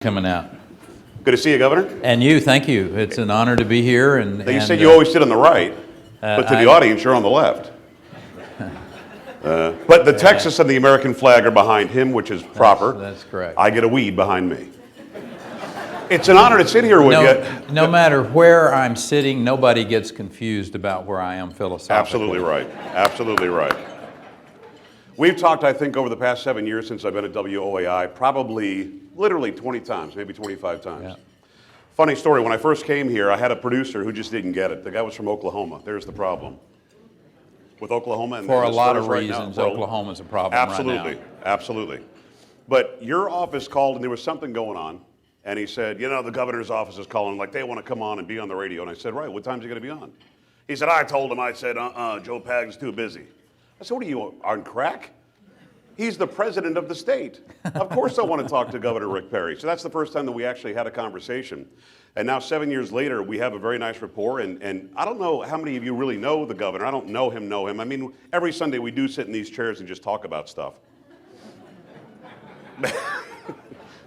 Coming out. Good to see you, Governor. And you, thank you. It's an honor to be here. Now, you said you always sit on the right, but to the audience, you're on the left. But the Texas and the American flag are behind him, which is proper. That's correct. I get a weed behind me. It's an honor to sit here with you. No matter where I'm sitting, nobody gets confused about where I am philosophically. Absolutely right. Absolutely right. We've talked, I think, over the past 7 years since I've been at WOAI, probably literally 20 times, maybe 25 times. Yeah. Funny story, when I first came here, I had a producer who just didn't get it. The guy was from Oklahoma. There's the problem. With Oklahoma and for a lot of reasons, Oklahoma's a problem absolutely, right now. Absolutely. But your office called and there was something going on, and he said, you know, the governor's office is calling, like they want to come on and be on the radio. And I said, right, what time's he going to be on? He said, I told him, Joe Pag's too busy. I said, what are you, on crack? He's the president of the state. Of course I want to talk to Governor Rick Perry. So that's the first time that we actually had a conversation. And now 7 years later, we have a very nice rapport. And I don't know how many of you really know the governor. I don't know him. I mean, every Sunday we do sit in these chairs and just talk about stuff.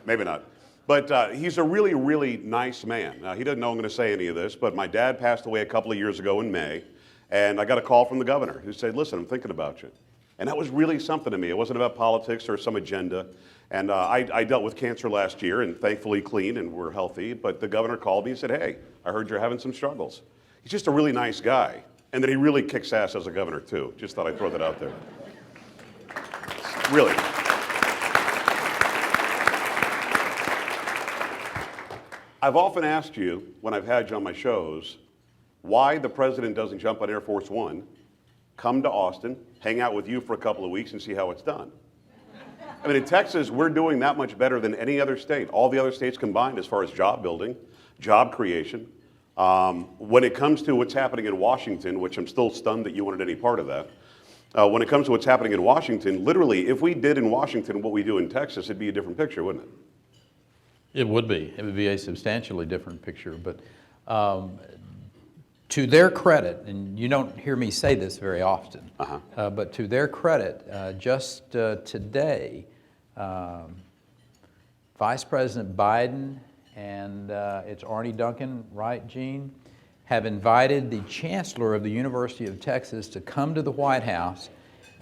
Maybe not. But he's a really, really nice man. He doesn't know I'm going to say any of this, but my dad passed away a couple of years ago in May. And I got a call from the governor who said, listen, I'm thinking about you. And that was really something to me. It wasn't about politics or some agenda. And I dealt with cancer last year and thankfully clean and we're healthy. But the governor called me and said, hey, I heard you're having some struggles. He's just a really nice guy. And that he really kicks ass as a governor too. Just thought I'd throw that out there. Really. I've often asked you when I've had you on my shows, why the president doesn't jump on Air Force One, come to Austin, hang out with you for a couple of weeks and see how it's done. I mean, in Texas, we're doing that much better than any other state, all the other states combined as far as job building, job creation. When it comes to what's happening in Washington, which I'm still stunned that you wanted any part of that, when it comes to what's happening in Washington, literally, if we did in Washington what we do in Texas, it'd be a different picture, wouldn't it? It would be. It would be a substantially different picture. But to their credit, and you don't hear me say this very often, but to their credit, just today, Vice President Biden and it's Arnie Duncan, right, Gene, have invited the Chancellor of the University of Texas to come to the White House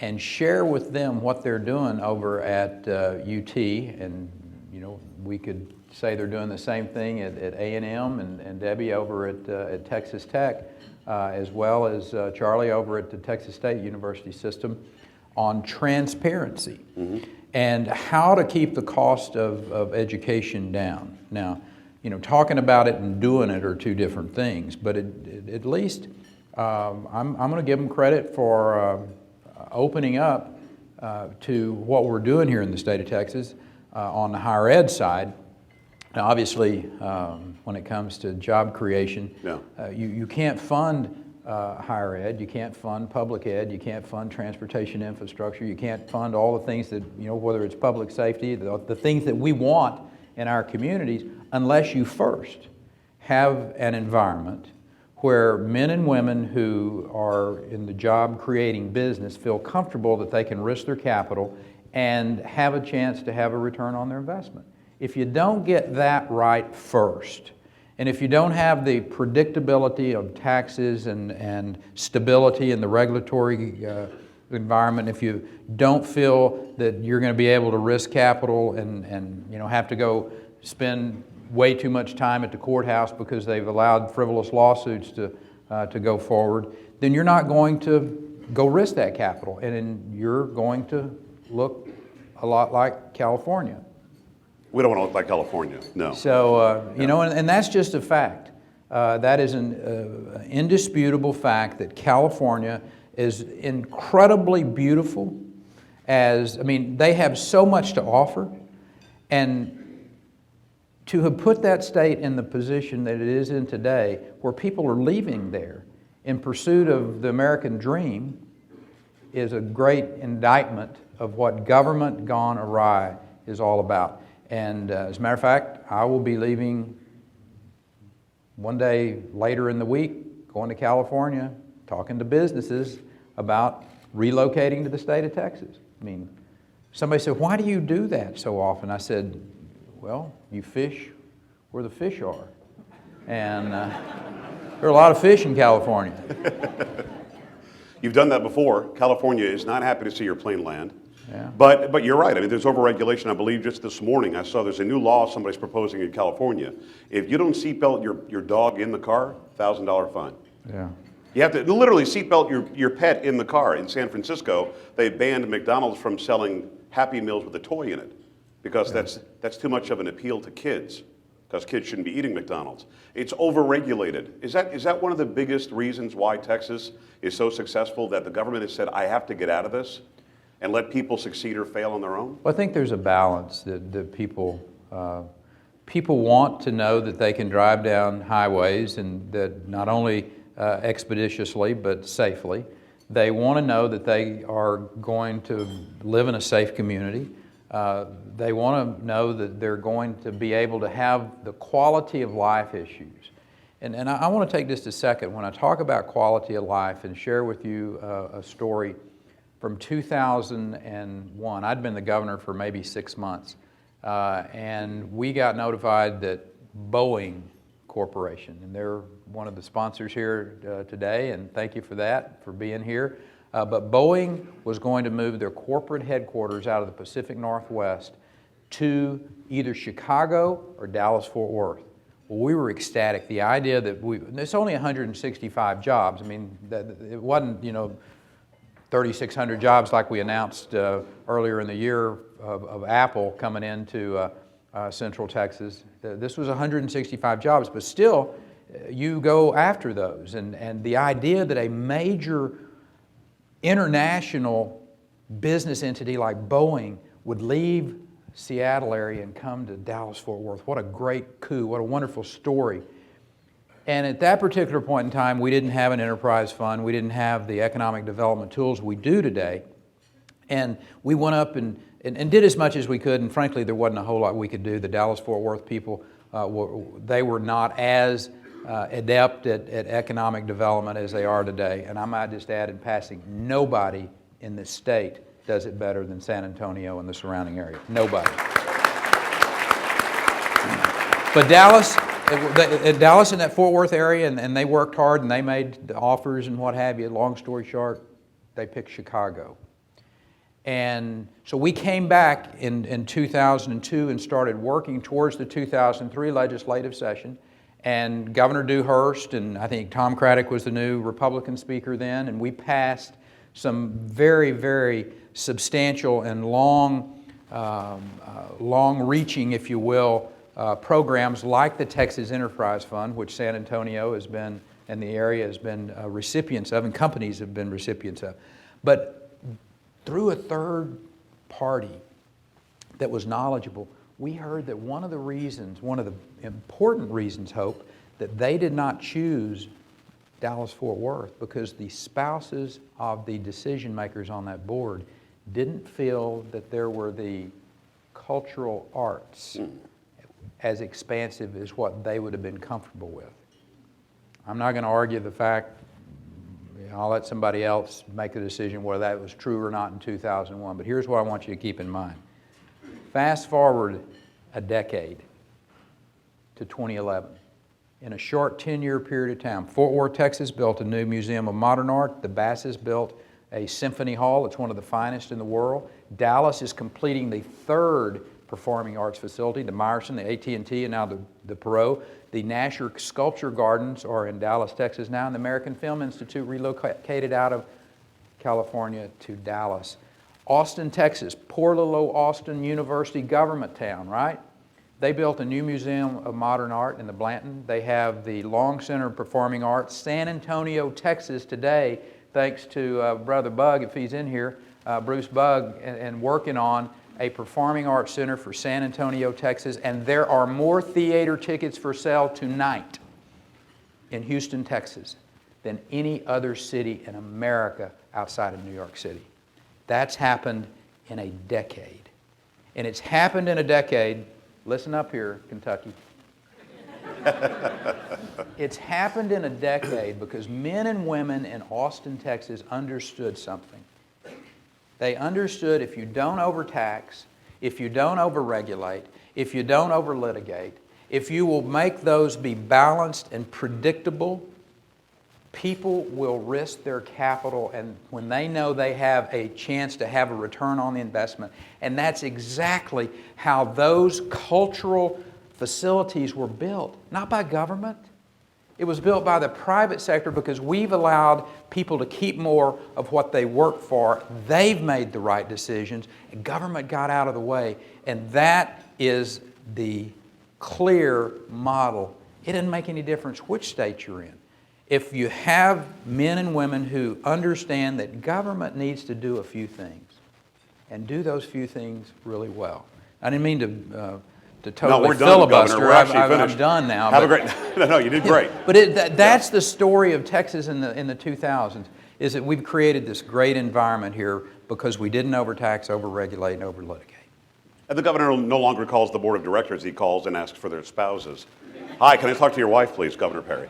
and share with them what they're doing over at UT. And, you know, we could say they're doing the same thing at A&M and Debbie over at Texas Tech, as well as Charlie over at the Texas State University System, on transparency and how to keep the cost of education down. Now, you know, talking about it and doing it are two different things, but at least I'm going to give them credit for opening up to what we're doing here in the state of Texas on the higher ed side. Now, obviously, when it comes to job creation, you can't fund higher ed, you can't fund public ed, you can't fund transportation infrastructure, you can't fund all the things that, you know, whether it's public safety, the things that we want in our communities, unless you first have an environment where men and women who are in the job creating business feel comfortable that they can risk their capital and have a chance to have a return on their investment. If you don't get that right first, and if you don't have the predictability of taxes and stability in the regulatory environment, if you don't feel that you're going to be able to risk capital and you know, have to go spend way too much time at the courthouse because they've allowed frivolous lawsuits to go forward, then you're not going to go risk that capital, and then you're going to look a lot like California. We don't want to look like California, no. So, you know, and that's just a fact. That is an indisputable fact that California is incredibly beautiful. I mean, they have so much to offer. And to have put that state in the position that it is in today, where people are leaving there in pursuit of the American dream, is a great indictment of what government gone awry is all about. And as a matter of fact, I will be leaving one day later in the week, going to California, talking to businesses about relocating to the state of Texas. I mean, somebody said, why do you do that so often? I said, Well, you fish where the fish are. And there are a lot of fish in California. You've done that before. California is not happy to see your plane land. Yeah. But you're right. I mean, there's overregulation. I believe just this morning I saw there's a new law somebody's proposing in California. If you don't seatbelt your dog in the car, $1,000 fine. Yeah. You have to literally seatbelt your pet in the car. In San Francisco, they banned McDonald's from selling Happy Meals with a toy in it because that's too much of an appeal to kids, because kids shouldn't be eating McDonald's. It's overregulated. Is that one of the biggest reasons why Texas is so successful, that the government has said, I have to get out of this and let people succeed or fail on their own? Well, I think there's a balance that people want to know that they can drive down highways, and that not only expeditiously but safely. They want to know that they are going to live in a safe community. They want to know that they're going to be able to have the quality of life issues. And I want to take just a second when I talk about quality of life and share with you a story from 2001. I'd been the governor for maybe 6 months, and we got notified that Boeing Corporation, and they're one of the sponsors here today, and thank you for that, for being here. But Boeing was going to move their corporate headquarters out of the Pacific Northwest to either Chicago or Dallas-Fort Worth. Well, we were ecstatic. The idea that it's only 165 jobs. I mean, it wasn't, 3,600 jobs like we announced earlier in the year of Apple coming into Central Texas. This was 165 jobs, but still, you go after those. And the idea that a major international business entity like Boeing would leave Seattle area and come to Dallas-Fort Worth. What a great coup, what a wonderful story. And at that particular point in time, we didn't have an enterprise fund, we didn't have the economic development tools we do today. And we went up and did as much as we could, and frankly, there wasn't a whole lot we could do. The Dallas-Fort Worth people, they were not as adept at economic development as they are today. And I might just add in passing, nobody in the state does it better than San Antonio and the surrounding area. Nobody. But Dallas in that Fort Worth area, and they worked hard and they made the offers and what have you. Long story short, they picked Chicago. And so we came back in 2002 and started working towards the 2003 legislative session. And Governor Dewhurst, and I think Tom Craddock was the new Republican speaker then, and we passed some very, very substantial and long-reaching, if you will, programs like the Texas Enterprise Fund, which San Antonio has been, and the area has been recipients of, and companies have been recipients of. But through a third party that was knowledgeable, we heard that one of the important reasons, Hope, that they did not choose Dallas-Fort Worth because the spouses of the decision makers on that board didn't feel that there were the cultural arts as expansive as what they would have been comfortable with. I'm not going to argue the fact, I'll let somebody else make the decision whether that was true or not in 2001, but here's what I want you to keep in mind. Fast forward a decade to 2011. In a short 10-year period of time, Fort Worth, Texas built a new Museum of Modern Art. The Basses built a symphony hall. It's one of the finest in the world. Dallas is completing the third performing arts facility, the Meyerson, the AT&T, and now the Perot. The Nasher Sculpture Gardens are in Dallas, Texas now, and the American Film Institute relocated out of California to Dallas. Austin, Texas, poor little old Austin University government town, right? They built a new Museum of Modern Art in the Blanton. They have the Long Center of Performing Arts. San Antonio, Texas today, thanks to Brother Bug, if he's in here, Bruce Bug, and working on a performing arts center for San Antonio, Texas. And there are more theater tickets for sale tonight in Houston, Texas than any other city in America outside of New York City. That's happened in a decade. And it's happened in a decade. Listen up here, Kentucky. It's happened in a decade because men and women in Austin, Texas understood something. They understood if you don't overtax, if you don't overregulate, if you don't over-litigate, if you will make those be balanced and predictable, people will risk their capital, and when they know they have a chance to have a return on the investment, and that's exactly how those cultural facilities were built, not by government. It was built by the private sector because we've allowed people to keep more of what they work for. They've made the right decisions, and government got out of the way, and that is the clear model. It doesn't make any difference which state you're in. If you have men and women who understand that government needs to do a few things and do those few things really well. I didn't mean to totally we're done, filibuster. Governor. We're actually I'm finished. done now. Have a great. No, you did great. But that's the story of Texas in the 2000s. Is that we've created this great environment here because we didn't overtax, overregulate, and overlitigate. And the governor no longer calls the board of directors. He calls and asks for their spouses. Hi, can I talk to your wife, please, Governor Perry?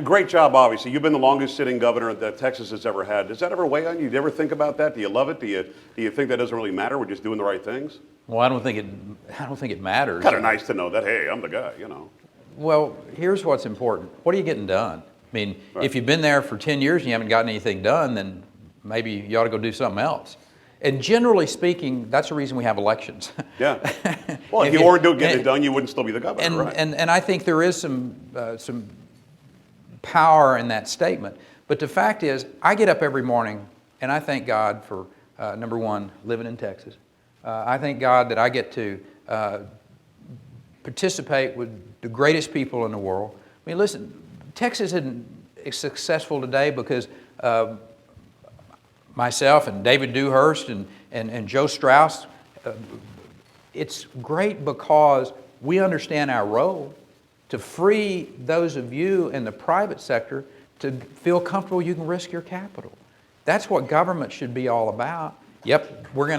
Great job, obviously. You've been the longest sitting governor that Texas has ever had. Does that ever weigh on you? Do you ever think about that? Do you love it? Do you think that doesn't really matter? We're just doing the right things? Well, I don't think it matters. Kind of nice to know that, hey, I'm the guy, you know. Well, here's what's important. What are you getting done? I mean, Right. If you've been there for 10 years and you haven't gotten anything done, then maybe you ought to go do something else. And generally speaking, that's the reason we have elections. Yeah. Well, if you weren't getting it done, you wouldn't still be the governor, and, right? and I think there is some power in that statement. But the fact is, I get up every morning and I thank God for, number one, living in Texas. I thank God that I get to participate with the greatest people in the world. I mean, listen, Texas isn't successful today because myself and David Dewhurst and Joe Strauss, it's great because we understand our role to free those of you in the private sector to feel comfortable you can risk your capital. That's what government should be all about. Yep, we're going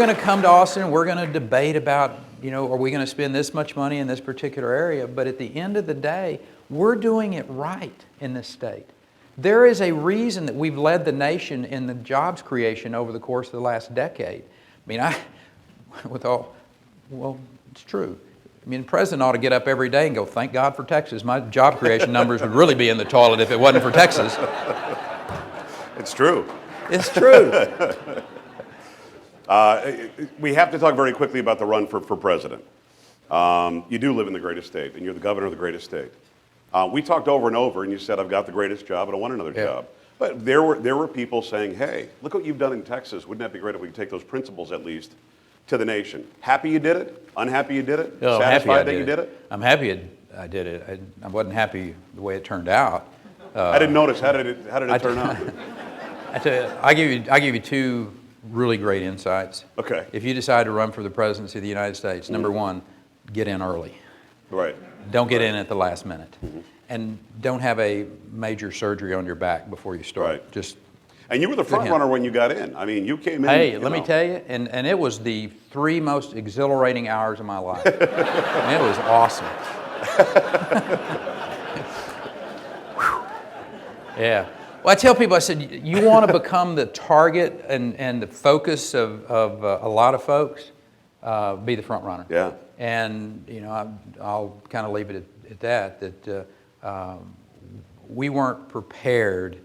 to come to Austin, we're going to debate about, are we going to spend this much money in this particular area? But at the end of the day, we're doing it right in this state. There is a reason that we've led the nation in the jobs creation over the course of the last decade. I mean, it's true. I mean, the president ought to get up every day and go, thank God for Texas. My job creation numbers would really be in the toilet if it wasn't for Texas. It's true. It's true. We have to talk very quickly about the run for president. You do live in the greatest state, and you're the governor of the greatest state. We talked over and over, and you said, I've got the greatest job, and I want another job. But there were people saying, hey, look what you've done in Texas. Wouldn't that be great if we could take those principles, at least, to the nation? Happy you did it? Unhappy you did it? Oh, satisfied that you did it? I'm happy I did it. I wasn't happy the way it turned out. I didn't notice. How did it turn out? I tell you, I give you two really great insights. Okay. If you decide to run for the presidency of the United States, number one, get in early. Right. Don't get in at the last minute. And don't have a major surgery on your back before you start. Right. Just. And you were the front runner when you got in. I mean, you came in. Hey, let me tell you, and it was the 3 most exhilarating hours of my life. And it was awesome. Yeah. Well, I tell people, I said, you want to become the target and the focus of a lot of folks, be the front runner. Yeah. And, I'll kind of leave it at that we weren't prepared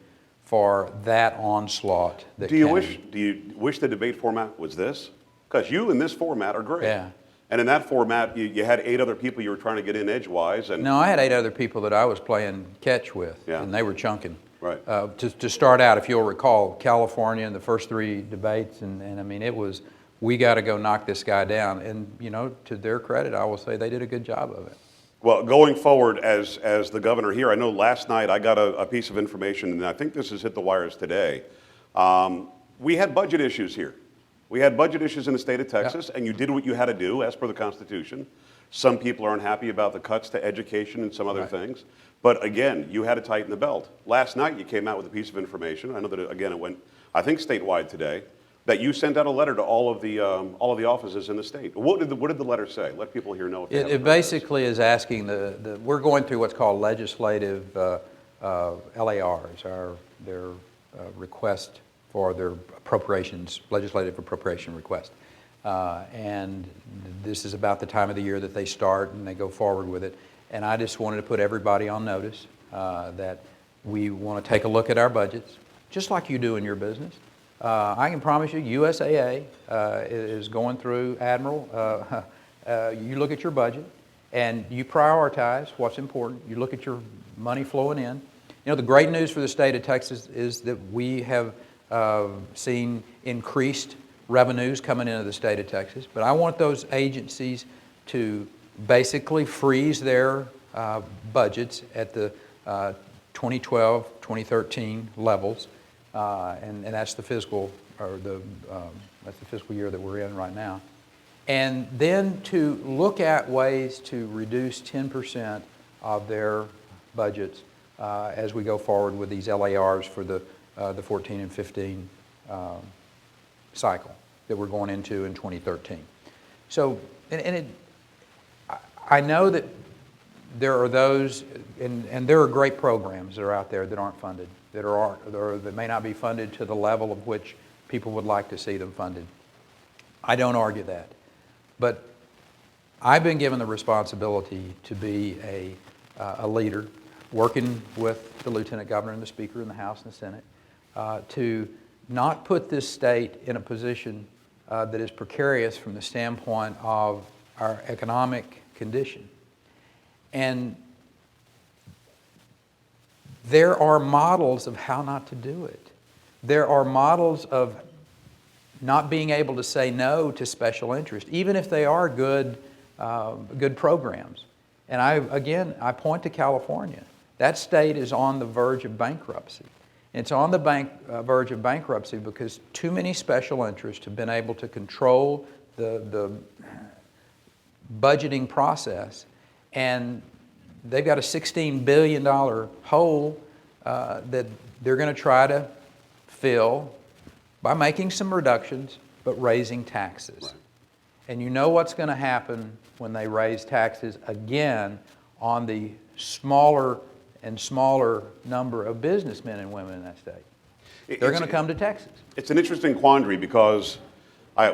for that onslaught that Do you came. wish the debate format was this? Because you in this format are great. Yeah. And in that format, you had 8 other people you were trying to get in edgewise. And No, I had 8 other people that I was playing catch with, Yeah. and they were chunking. Right. To start out, if you'll recall, California in the first 3 debates, and I mean, it was, we got to go knock this guy down. And, to their credit, I will say they did a good job of it. Well, going forward as the governor here, I know last night I got a piece of information, and I think this has hit the wires today. We had budget issues here. We had budget issues in the state of Texas, and you did what you had to do as per the Constitution. Some people aren't happy about the cuts to education and some other things. But again, you had to tighten the belt. Last night you came out with a piece of information. I know that, again, it went, I think, statewide today, that you sent out a letter to all of the offices in the state. What did the letter say? Let people here know. If they haven't It heard basically is asking we're going through what's called legislative LARs, their request for their appropriations, legislative appropriation request. And this is about the time of the year that they start and they go forward with it. And I just wanted to put everybody on notice that we want to take a look at our budgets, just like you do in your business. I can promise you, USAA is going through, Admiral, you look at your budget and you prioritize what's important. You look at your money flowing in. You know, the great news for the state of Texas is that we have seen increased revenues coming into the state of Texas, but I want those agencies to basically freeze their budgets at the 2012, 2013 levels, and that's the fiscal, or that's the fiscal year that we're in right now. And then to look at ways to reduce 10% of their budgets as we go forward with these LARs for the 14 and 15 cycle that we're going into in 2013. So, I know that there are those, and there are great programs that are out there that aren't funded, that may not be funded to the level of which people would like to see them funded. I don't argue that. But I've been given the responsibility to be a leader, working with the Lieutenant Governor and the Speaker in the House and the Senate, to not put this state in a position that is precarious from the standpoint of our economic condition. And there are models of how not to do it. There are models of not being able to say no to special interest, even if they are good programs. And I point to California. That state is on the verge of bankruptcy. And it's on the verge of bankruptcy because too many special interests have been able to control the budgeting process, and they've got a $16 billion hole that they're going to try to fill by making some reductions, but raising taxes. Right. And you know what's going to happen when they raise taxes again on the smaller and smaller number of businessmen and women in that state. They're going to come to Texas. It's an interesting quandary because I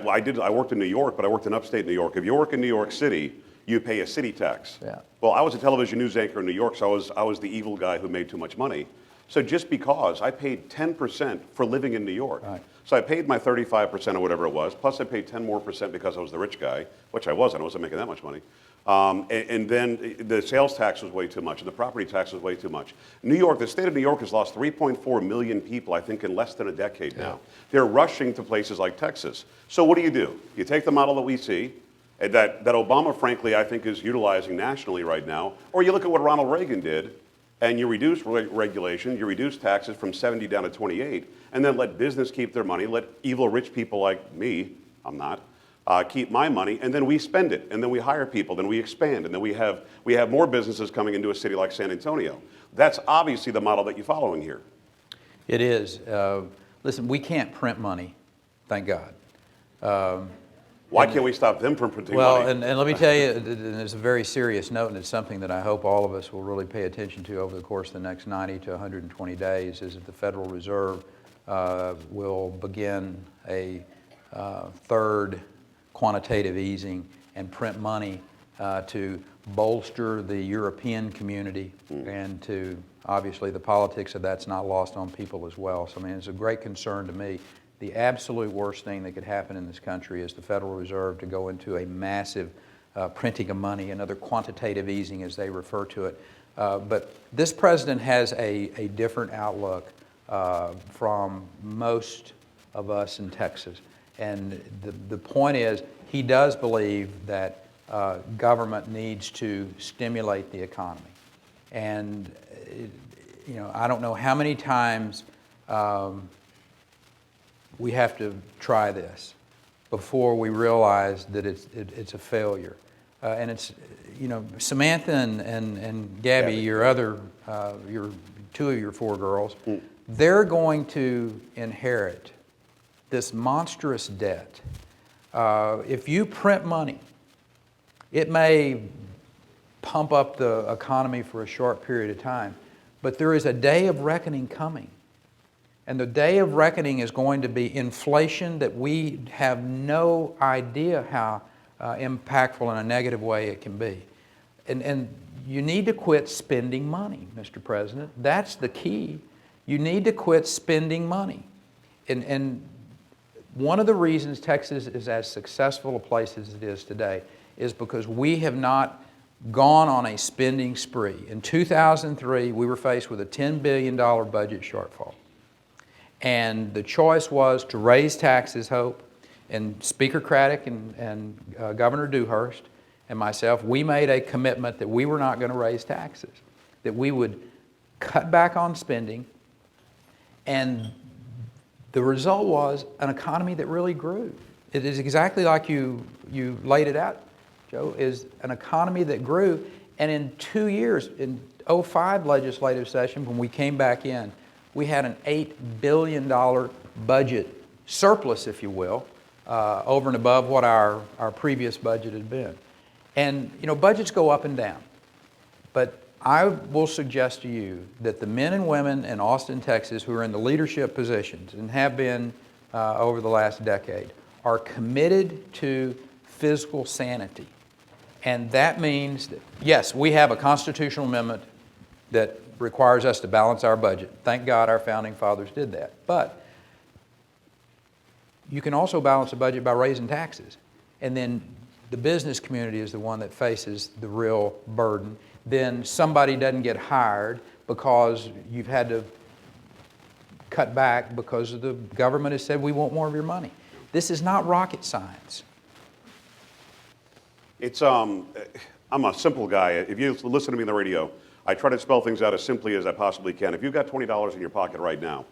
worked in New York, but I worked in upstate New York. If you work in New York City, you pay a city tax. Yeah. Well, I was a television news anchor in New York, so I was the evil guy who made too much money. So just because I paid 10% for living in New York. Right. So I paid my 35% or whatever it was, plus I paid 10% more because I was the rich guy, which I wasn't. I wasn't making that much money. And then the sales tax was way too much, and the property tax was way too much. New York, the state of New York has lost 3.4 million people, I think, in less than a decade now. They're rushing to places like Texas. So what do? You take the model that we see, that Obama, frankly, I think is utilizing nationally right now, or you look at what Ronald Reagan did, and you reduce regulation, you reduce taxes from 70 down to 28, and then let business keep their money, let evil rich people like me, I'm not, keep my money, and then we spend it, and then we hire people, then we expand, and then we have more businesses coming into a city like San Antonio. That's obviously the model that you're following here. It is. Listen, we can't print money, thank God. Why can't we stop them from printing Well, money? and let me tell you, and it's a very serious note, and it's something that I hope all of us will really pay attention to over the course of the next 90 to 120 days, is that the Federal Reserve will begin a third quantitative easing and print money to bolster the European community, and to, obviously, the politics of that's not lost on people as well. So, I mean, it's a great concern to me. The absolute worst thing that could happen in this country is the Federal Reserve to go into a massive printing of money, another quantitative easing as they refer to it. But this president has a different outlook from most of us in Texas. And the point is, he does believe that government needs to stimulate the economy. And, I don't know how many times we have to try this before we realize that it's a failure. And it's, Samantha and Gabby, your two of your four girls, they're going to inherit this monstrous debt. If you print money, it may pump up the economy for a short period of time, but there is a day of reckoning coming And the day of reckoning is going to be inflation that we have no idea how impactful in a negative way it can be. And you need to quit spending money, Mr. President. That's the key. You need to quit spending money. And one of the reasons Texas is as successful a place as it is today is because we have not gone on a spending spree. In 2003, we were faced with a $10 billion budget shortfall. And the choice was to raise taxes, Hope, and Speaker Craddock and Governor Dewhurst and myself, we made a commitment that we were not going to raise taxes, that we would cut back on spending, and the result was an economy that really grew. It is exactly like you laid it out, Joe, is an economy that grew, and in 2 years, in '05 legislative session, when we came back in, we had an $8 billion budget surplus, if you will, over and above what our previous budget had been. And, you know, budgets go up and down. But I will suggest to you that the men and women in Austin, Texas, who are in the leadership positions and have been over the last decade, are committed to fiscal sanity. And that means that, yes, we have a constitutional amendment that requires us to balance our budget. Thank God our founding fathers did that. But you can also balance a budget by raising taxes. And then the business community is the one that faces the real burden. Then somebody doesn't get hired because you've had to cut back because the government has said we want more of your money. This is not rocket science. It's, I'm a simple guy. If you listen to me on the radio, I try to spell things out as simply as I possibly can. If you've got $20 in your pocket right now,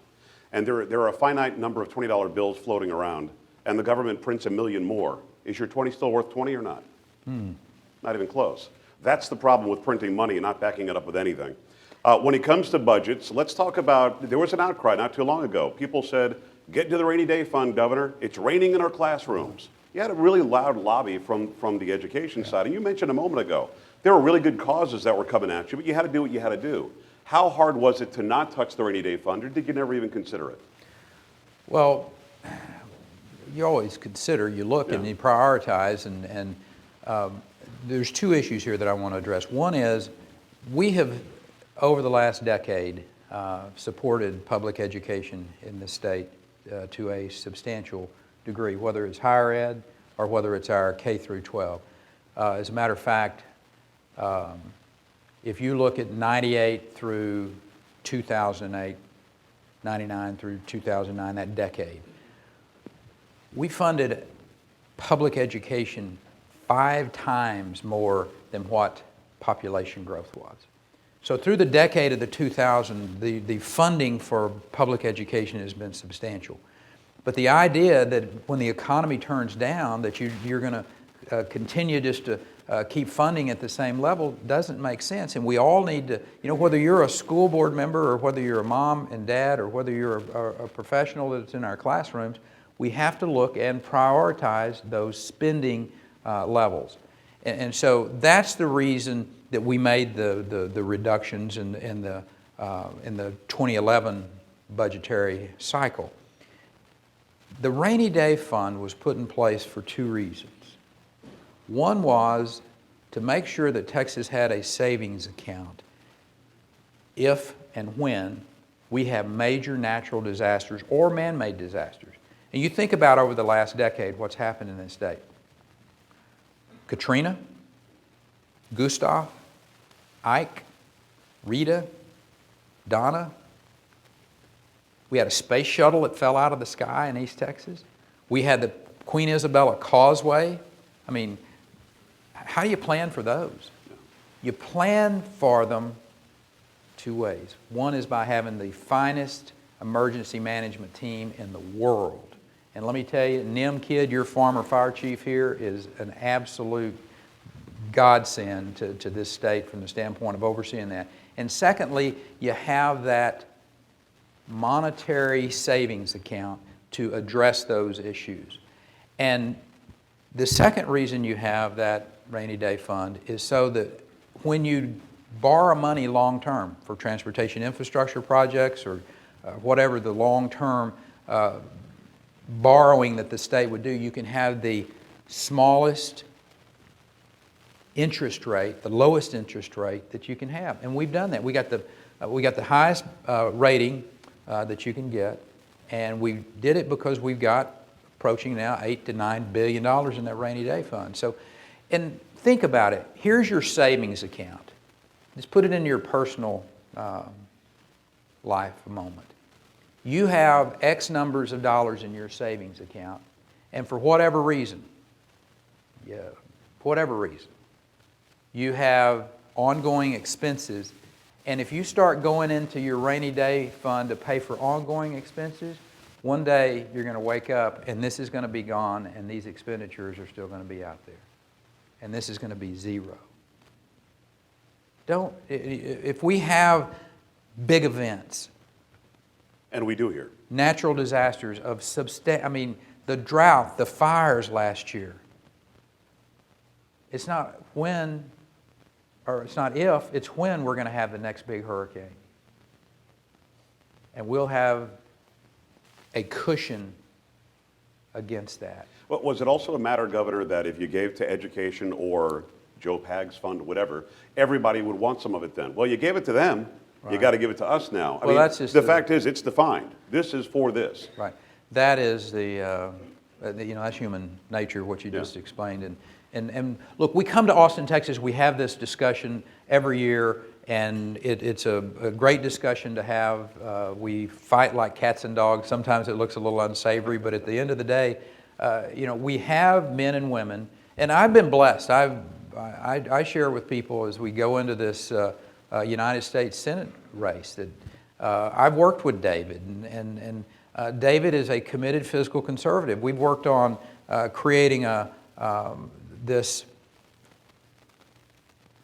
and there are a finite number of $20 bills floating around, and the government prints a million more, is your 20 still worth 20 or not? Not even close. That's the problem with printing money and not backing it up with anything. When it comes to budgets, let's talk about, there was an outcry not too long ago. People said, get into the rainy day fund, Governor. It's raining in our classrooms. You had a really loud lobby from the education side, and you mentioned a moment ago, there were really good causes that were coming at you, but you had to do what you had to do. How hard was it to not touch the rainy day fund, or did you never even consider it? Well, you always consider, you look and you prioritize, and there's two issues here that I want to address. One is, we have, over the last decade, supported public education in this state to a substantial degree, whether it's higher ed or whether it's our K through 12. As a matter of fact, if you look at 98 through 2008, 99 through 2009, that decade, we funded public education 5 times more than what population growth was. So through the decade of the 2000s, the funding for public education has been substantial. But the idea that when the economy turns down, that you're going to continue just to keep funding at the same level doesn't make sense. And we all need to, you know, whether you're a school board member or whether you're a mom and dad or whether you're a professional that's in our classrooms, we have to look and prioritize those spending levels. And so that's the reason that we made the reductions in the 2011 budgetary cycle. The rainy day fund was put in place for 2 reasons. One was to make sure that Texas had a savings account if and when we have major natural disasters or man-made disasters. And you think about over the last decade what's happened in this state. Katrina, Gustav, Ike, Rita, Donna. We had a space shuttle that fell out of the sky in East Texas. We had the Queen Isabella Causeway. I mean, how do you plan for those? You plan for them 2 ways. One is by having the finest emergency management team in the world. And let me tell you, Nim Kidd, your former fire chief here, is an absolute godsend to this state from the standpoint of overseeing that. And secondly, you have that monetary savings account to address those issues. And the second reason you have that rainy day fund is so that when you borrow money long term for transportation infrastructure projects or whatever the long-term borrowing that the state would do, you can have the smallest interest rate, the lowest interest rate that you can have. And we've done that. We got the highest rating that you can get, and we did it because we've got approaching now $8 to $9 billion in that rainy day fund. So, and think about it. Here's your savings account. Just put it into your personal life a moment. You have X numbers of dollars in your savings account, and for whatever reason, you have ongoing expenses, and if you start going into your rainy day fund to pay for ongoing expenses, one day you're going to wake up and this is going to be gone and these expenditures are still going to be out there. And this is going to be zero. If we have big events, and we do here, natural disasters of the drought, the fires last year, it's not when, or it's not if, it's when we're going to have the next big hurricane. And we'll have a cushion against that. Well, was it also a matter, Governor, that if you gave to education or Joe Pag's fund, whatever, everybody would want some of it then? Well, you gave it to them, right. You got to give it to us now. That's just the fact is, it's defined. This is for this. Right. That is that's human nature, what you just explained. And look, we come to Austin, Texas, we have this discussion every year, and it's a great discussion to have. We fight like cats and dogs. Sometimes it looks a little unsavory, but at the end of the day, we have men and women, and I've been blessed. I share with people as we go into this United States Senate race that I've worked with David, and David is a committed fiscal conservative. We've worked on creating this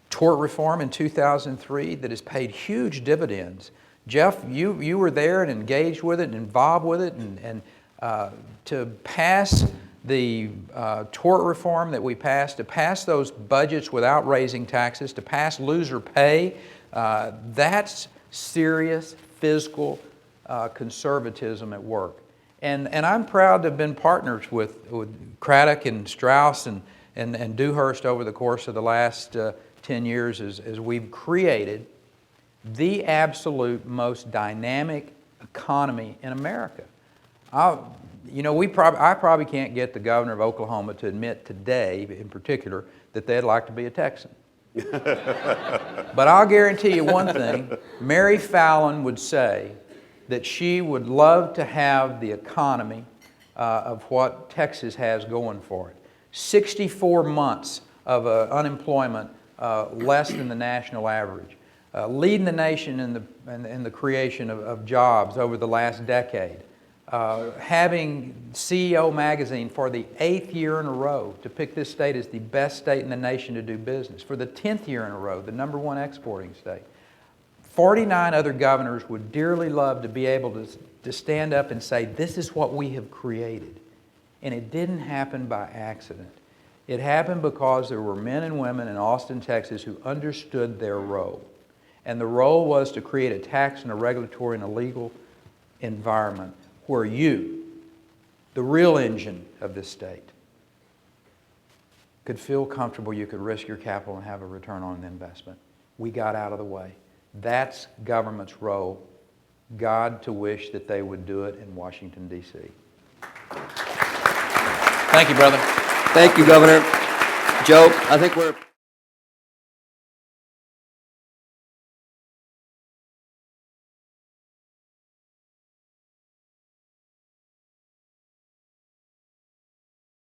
tort reform in 2003 that has paid huge dividends. Jeff, you were there and engaged with it and involved with it, and to pass the tort reform that we passed, to pass those budgets without raising taxes, to pass loser pay, that's serious fiscal conservatism at work. And I'm proud to have been partners with Craddock and Strauss and Dewhurst over the course of the last 10 years as we've created the absolute most dynamic economy in America. I probably can't get the governor of Oklahoma to admit today, in particular, that they'd like to be a Texan. But I'll guarantee you one thing, Mary Fallon would say that she would love to have the economy of what Texas has going for it. 64 months of unemployment less than the national average. Leading the nation in the creation of jobs over the last decade. Having CEO magazine for the 8th year in a row to pick this state as the best state in the nation to do business. For the 10th year in a row, the #1 exporting state. 49 other governors would dearly love to be able to stand up and say, this is what we have created. And it didn't happen by accident. It happened because there were men and women in Austin, Texas who understood their role. And the role was to create a tax and a regulatory and a legal environment where you, the real engine of this state, could feel comfortable you could risk your capital and have a return on an investment. We got out of the way. That's government's role. God to wish that they would do it in Washington, D.C. Thank you, brother. Thank you, Governor. Joe, I think we're